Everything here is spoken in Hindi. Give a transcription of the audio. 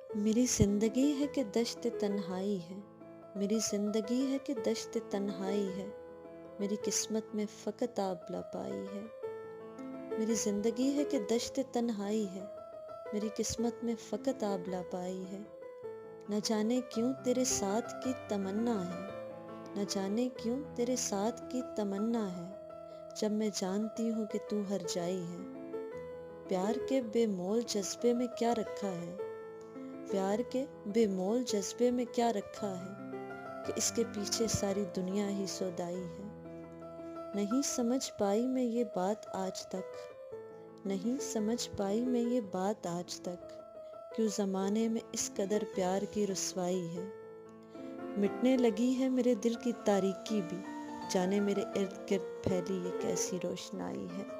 मेरी ज़िंदगी है कि दश्त तन्हाई है, मेरी ज़िंदगी है कि दश्त तन्हाई है, मेरी किस्मत में फ़कत आप पाई है। मेरी ज़िंदगी है कि दश्त तन्हाई है, मेरी किस्मत में फ़कत आप पाई है। न जाने क्यों तेरे साथ की तमन्ना है, न जाने क्यों तेरे साथ की तमन्ना है, जब मैं जानती हूँ कि तू हर जाई है। प्यार के बेमोल जज्बे में क्या रखा है, प्यार के बेमोल जज्बे में क्या रखा है कि इसके पीछे सारी दुनिया ही सौदाई है। नहीं समझ पाई मैं ये बात आज तक, नहीं समझ पाई मैं ये बात आज तक, क्यों ज़माने में इस कदर प्यार की रुसवाई है। मिटने लगी है मेरे दिल की तारीकी भी, जाने मेरे इर्द गिर्द फैली ये कैसी रोशनाई है।